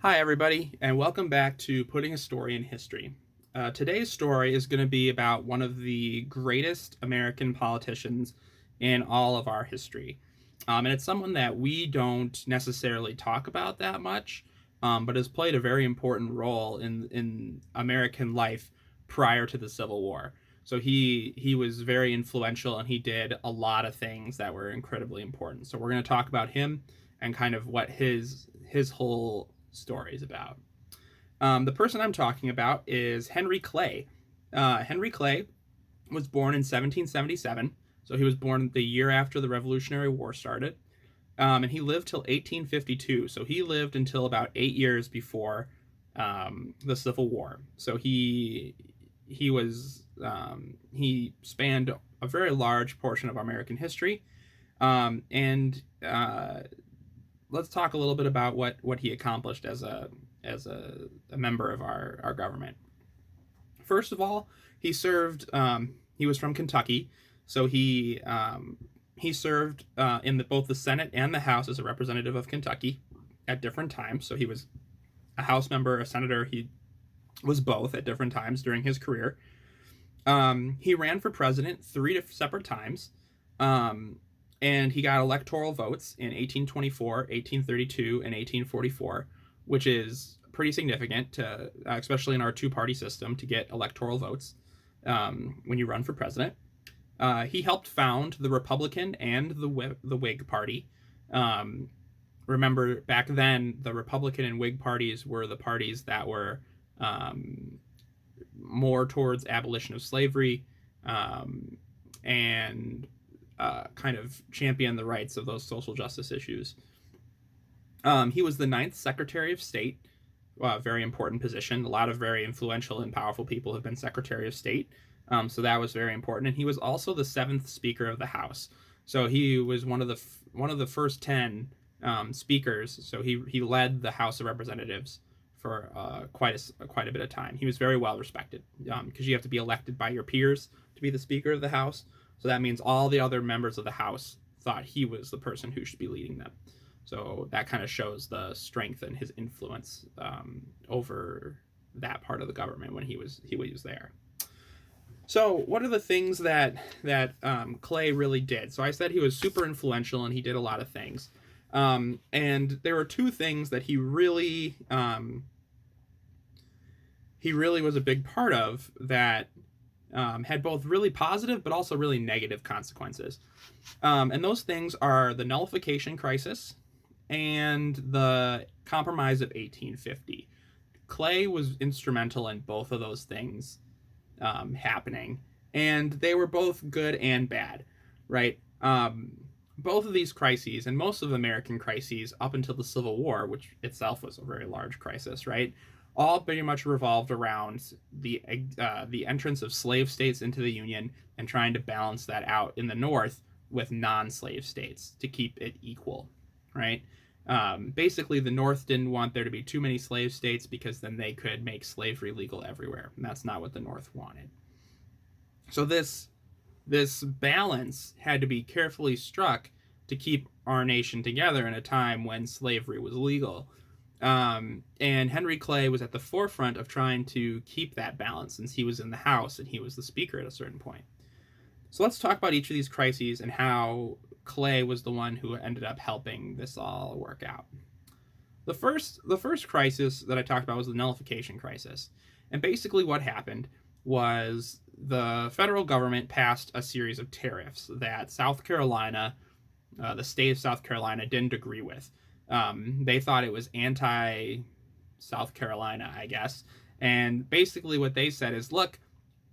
Hi, everybody, and welcome back to Putting a Story in History. Today's story is going to be about one of the greatest American politicians in all of our history. And it's someone that we don't necessarily talk about that much, but has played a very important role in American life prior to the Civil War. So he was very influential, and he did a lot of things that were incredibly important. So we're going to talk about him and kind of what his whole story is about. The person I'm talking about is Henry Clay. Henry Clay was born in 1777, so he was born the year after the Revolutionary War started, and he lived till 1852. So he lived until about 8 years before the Civil War. So he spanned a very large portion of American history, and let's talk a little bit about what he accomplished as a member of our government. First of all, he served. He was from Kentucky, so he served in both the Senate and the House as a representative of Kentucky at different times. So he was a House member, a senator. He was both at different times during his career. He ran for president three separate times. And he got electoral votes in 1824, 1832, and 1844, which is pretty significant, especially in our two-party system, to get electoral votes when you run for president. He helped found the Republican and the Whig Party. Remember, back then, the Republican and Whig parties were the parties that were more towards abolition of slavery and kind of champion the rights of those social justice issues. He was the 9th Secretary of State, very important position. A lot of very influential and powerful people have been Secretary of State, so that was very important. And he was also the 7th Speaker of the House. So he was one of the first 10 speakers. So he led the House of Representatives for quite a bit of time. He was very well respected because you have to be elected by your peers to be the Speaker of the House. So that means all the other members of the House thought he was the person who should be leading them. So that kind of shows the strength and his influence over that part of the government when he was there. So what are the things that Clay really did? So I said he was super influential and he did a lot of things. And there were two things that he really was a big part of that had both really positive but also really negative consequences. And those things are the Nullification Crisis and the Compromise of 1850. Clay was instrumental in both of those things happening, and they were both good and bad, right? Both of these crises, and most of American crises up until the Civil War, which itself was a very large crisis, right, all pretty much revolved around the entrance of slave states into the Union and trying to balance that out in the North with non-slave states to keep it equal, right? Basically, the North didn't want there to be too many slave states because then they could make slavery legal everywhere, and that's not what the North wanted. So this balance had to be carefully struck to keep our nation together in a time when slavery was legal. And Henry Clay was at the forefront of trying to keep that balance since he was in the House and he was the Speaker at a certain point. So let's talk about each of these crises and how Clay was the one who ended up helping this all work out. The first crisis that I talked about was the Nullification Crisis. And basically what happened was the federal government passed a series of tariffs that South Carolina, the state of South Carolina, didn't agree with. They thought it was anti-South Carolina, I guess. And basically what they said is, look,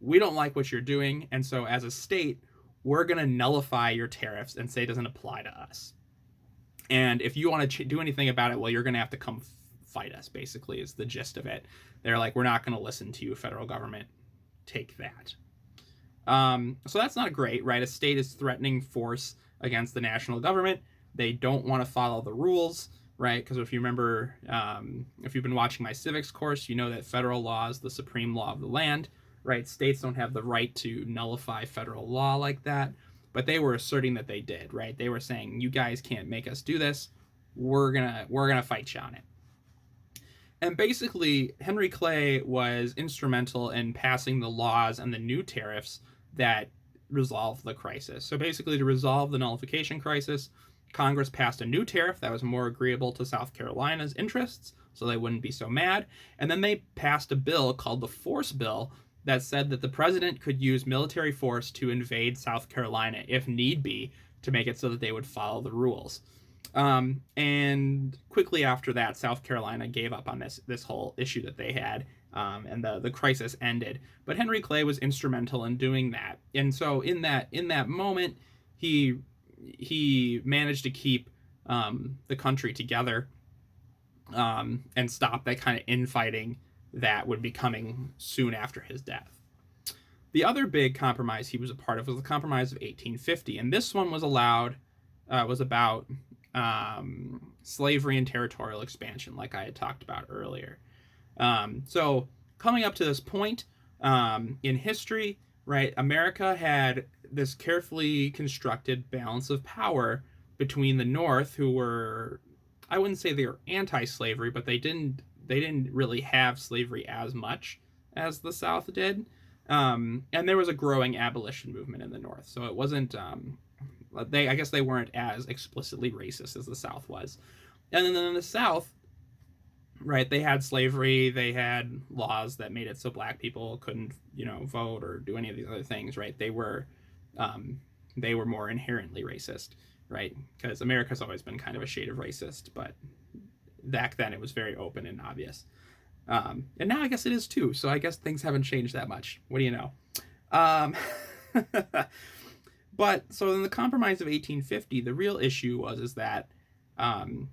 we don't like what you're doing, and so as a state, we're going to nullify your tariffs and say it doesn't apply to us. And if you want to do anything about it, well, you're going to have to come fight us, basically, is the gist of it. They're like, we're not going to listen to you, federal government. Take that. So that's not great, right? A state is threatening force against the national government. They don't want to follow the rules, right? Because if you remember, if you've been watching my civics course, you know that federal law is the supreme law of the land, right? States don't have the right to nullify federal law like that, but they were asserting that they did, right? They were saying, you guys can't make us do this. We're gonna fight you on it. And basically, Henry Clay was instrumental in passing the laws and the new tariffs that resolved the crisis. So basically, to resolve the nullification crisis, Congress passed a new tariff that was more agreeable to South Carolina's interests, so they wouldn't be so mad. And then they passed a bill called the Force Bill that said that the president could use military force to invade South Carolina if need be to make it so that they would follow the rules. And quickly after that, South Carolina gave up on this whole issue that they had, and the crisis ended. But Henry Clay was instrumental in doing that, and so in that moment, he managed to keep the country together, and stop that kind of infighting that would be coming soon after his death. The other big compromise he was a part of was the Compromise of 1850, and this one was about slavery and territorial expansion, like I had talked about earlier. So coming up to this point in history, right, America had this carefully constructed balance of power between the North, who were, I wouldn't say they were anti-slavery, but they didn't really have slavery as much as the South did. And there was a growing abolition movement in the North, so it wasn't I guess they weren't as explicitly racist as the South was. And then in the South, right, they had slavery, they had laws that made it so black people couldn't, vote or do any of these other things, right? They were more inherently racist, right? Because America's always been kind of a shade of racist, but back then it was very open and obvious. And now I guess it is too, so I guess things haven't changed that much. What do you know? But so in the Compromise of 1850, the real issue is that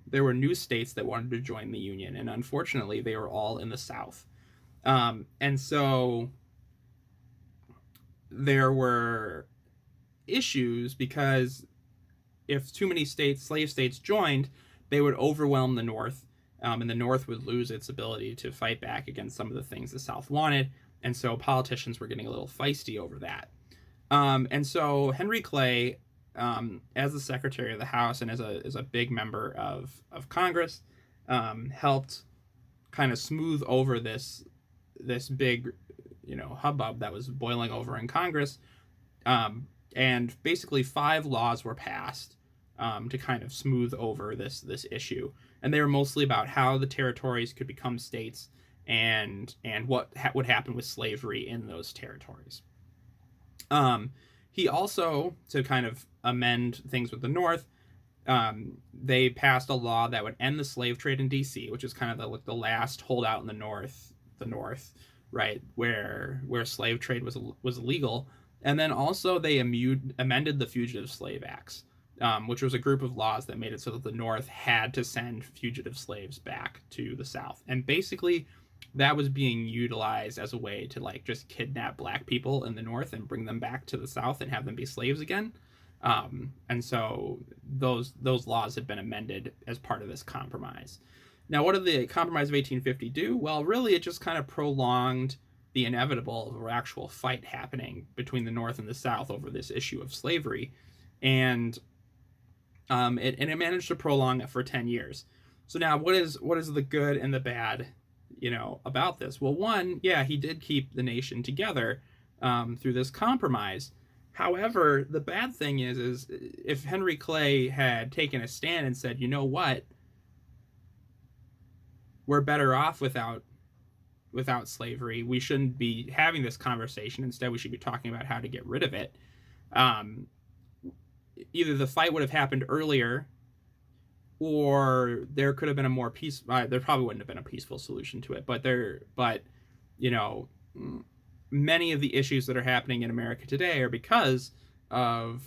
there were new states that wanted to join the Union, and unfortunately, they were all in the South. And so there were issues because if too many slave states joined, they would overwhelm the North, and the North would lose its ability to fight back against some of the things the South wanted. And so politicians were getting a little feisty over that. And so Henry Clay, as the Secretary of the House and as a big member of Congress, helped kind of smooth over this big, hubbub that was boiling over in Congress. And basically 5 laws were passed to kind of smooth over this issue. And they were mostly about how the territories could become states and what would happen with slavery in those territories. He also, to kind of amend things with the North, they passed a law that would end the slave trade in D.C., which is kind of the last holdout in the North, right, where slave trade was illegal. And then also they amended the Fugitive Slave Acts, which was a group of laws that made it so that the North had to send fugitive slaves back to the South. And basically that was being utilized as a way to just kidnap black people in the North and bring them back to the South and have them be slaves again. And so those laws had been amended as part of this compromise. Now, what did the Compromise of 1850 do? Well, really, it just kind of prolonged the inevitable of an actual fight happening between the North and the South over this issue of slavery. And it managed to prolong it for 10 years. So now what is the good and the bad, about this? Well, one, yeah, he did keep the nation together through this compromise. However, the bad thing is if Henry Clay had taken a stand and said, you know what, we're better off without slavery, we shouldn't be having this conversation. Instead, we should be talking about how to get rid of it. Either the fight would have happened earlier, or there could have been a more there probably wouldn't have been a peaceful solution to it. But many of the issues that are happening in America today are because of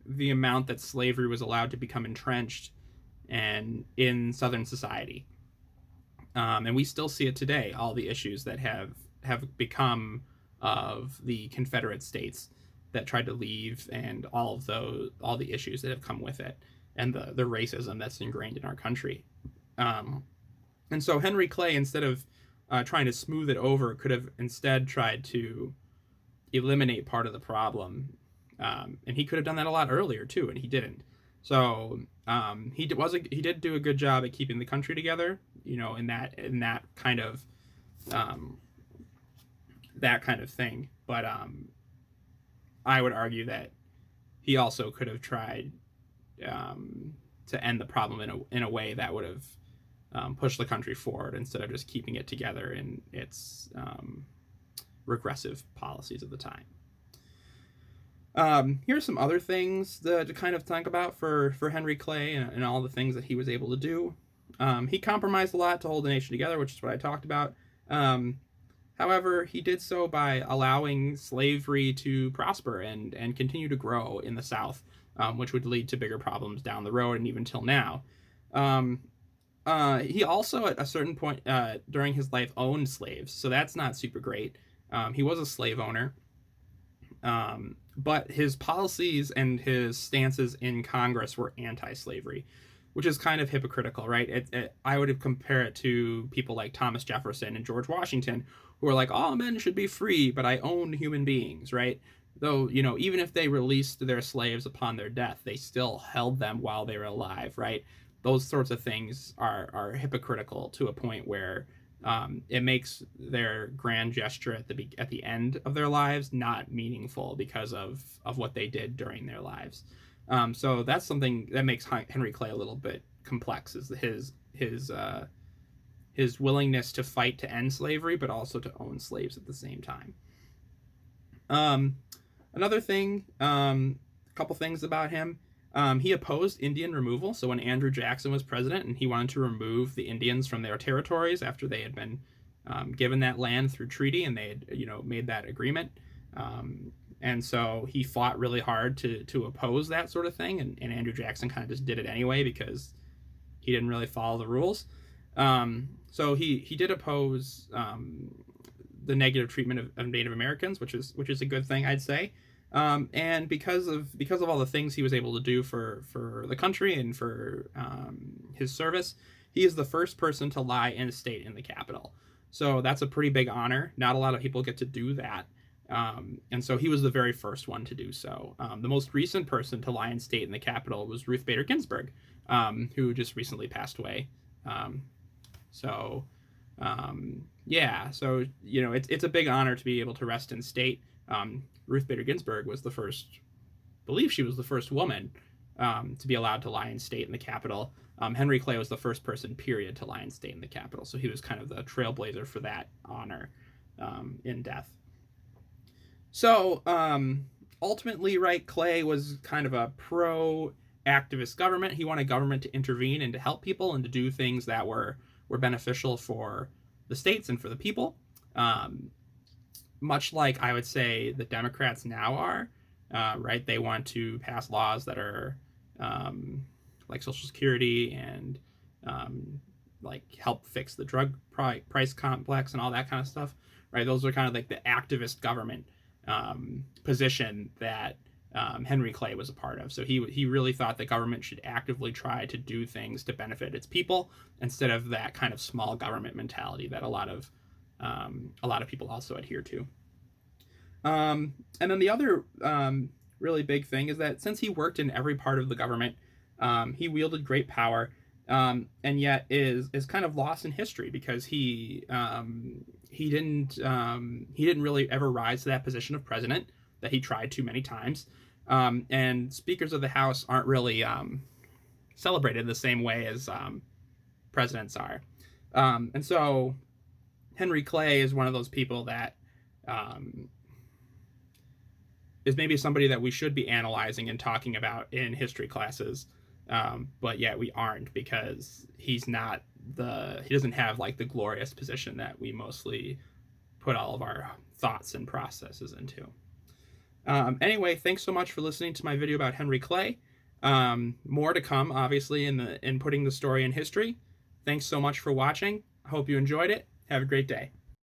the amount that slavery was allowed to become entrenched and in Southern society. And we still see it today, all the issues that have become of the Confederate States that tried to leave, and all the issues that have come with it, and the racism that's ingrained in our country. And so Henry Clay, instead of trying to smooth it over, could have instead tried to eliminate part of the problem. And he could have done that a lot earlier too, and he didn't. So he did do a good job at keeping the country together, in that kind of thing. But I would argue that he also could have tried to end the problem in a way that would have pushed the country forward instead of just keeping it together in its regressive policies of the time. Here's some other things to kind of think about for Henry Clay and all the things that he was able to do. He compromised a lot to hold the nation together, which is what I talked about. However, he did so by allowing slavery to prosper and continue to grow in the South, which would lead to bigger problems down the road and even till now. He also, at a certain point during his life, owned slaves, so that's not super great. He was a slave owner. But his policies and his stances in Congress were anti-slavery, which is kind of hypocritical, right? I would compare it to people like Thomas Jefferson and George Washington, who are like, all men should be free, but I own human beings, right? Though, even if they released their slaves upon their death, they still held them while they were alive, right? Those sorts of things are hypocritical to a point where it makes their grand gesture at the end of their lives not meaningful because of what they did during their lives. So that's something that makes Henry Clay a little bit complex, is his willingness to fight to end slavery, but also to own slaves at the same time. Another thing, a couple things about him. He opposed Indian removal. So when Andrew Jackson was president and he wanted to remove the Indians from their territories after they had been given that land through treaty and they had made that agreement, and so he fought really hard to oppose that sort of thing, and Andrew Jackson kind of just did it anyway because he didn't really follow the rules. So he did oppose the negative treatment of Native Americans, which is a good thing, I'd say. And because of all the things he was able to do for the country and for his service, he is the first person to lie in state in the Capitol. So that's a pretty big honor. Not a lot of people get to do that. And so he was the very first one to do so. The most recent person to lie in state in the Capitol was Ruth Bader Ginsburg, who just recently passed away. So it's a big honor to be able to rest in state. Ruth Bader Ginsburg was the first woman to be allowed to lie in state in the Capitol. Henry Clay was the first person, period, to lie in state in the Capitol. So he was kind of the trailblazer for that honor in death. So ultimately, right, Clay was kind of a pro-activist government. He wanted government to intervene and to help people and to do things that were beneficial for the states and for the people. Much like I would say the Democrats now are, right? They want to pass laws that are like Social Security and like help fix the drug price complex and all that kind of stuff, right? Those are kind of like the activist government position that Henry Clay was a part of. So he really thought that government should actively try to do things to benefit its people instead of that kind of small government mentality that a lot of people also adhere to. And then the other really big thing is that since he worked in every part of the government, he wielded great power, and yet is kind of lost in history because he didn't really ever rise to that position of president that he tried too many times. And speakers of the House aren't really celebrated the same way as presidents are. And so Henry Clay is one of those people that is maybe somebody that we should be analyzing and talking about in history classes, but yet we aren't because he doesn't have like the glorious position that we mostly put all of our thoughts and processes into. Anyway, thanks so much for listening to my video about Henry Clay. More to come, obviously, in putting the story in history. Thanks so much for watching. I hope you enjoyed it. Have a great day.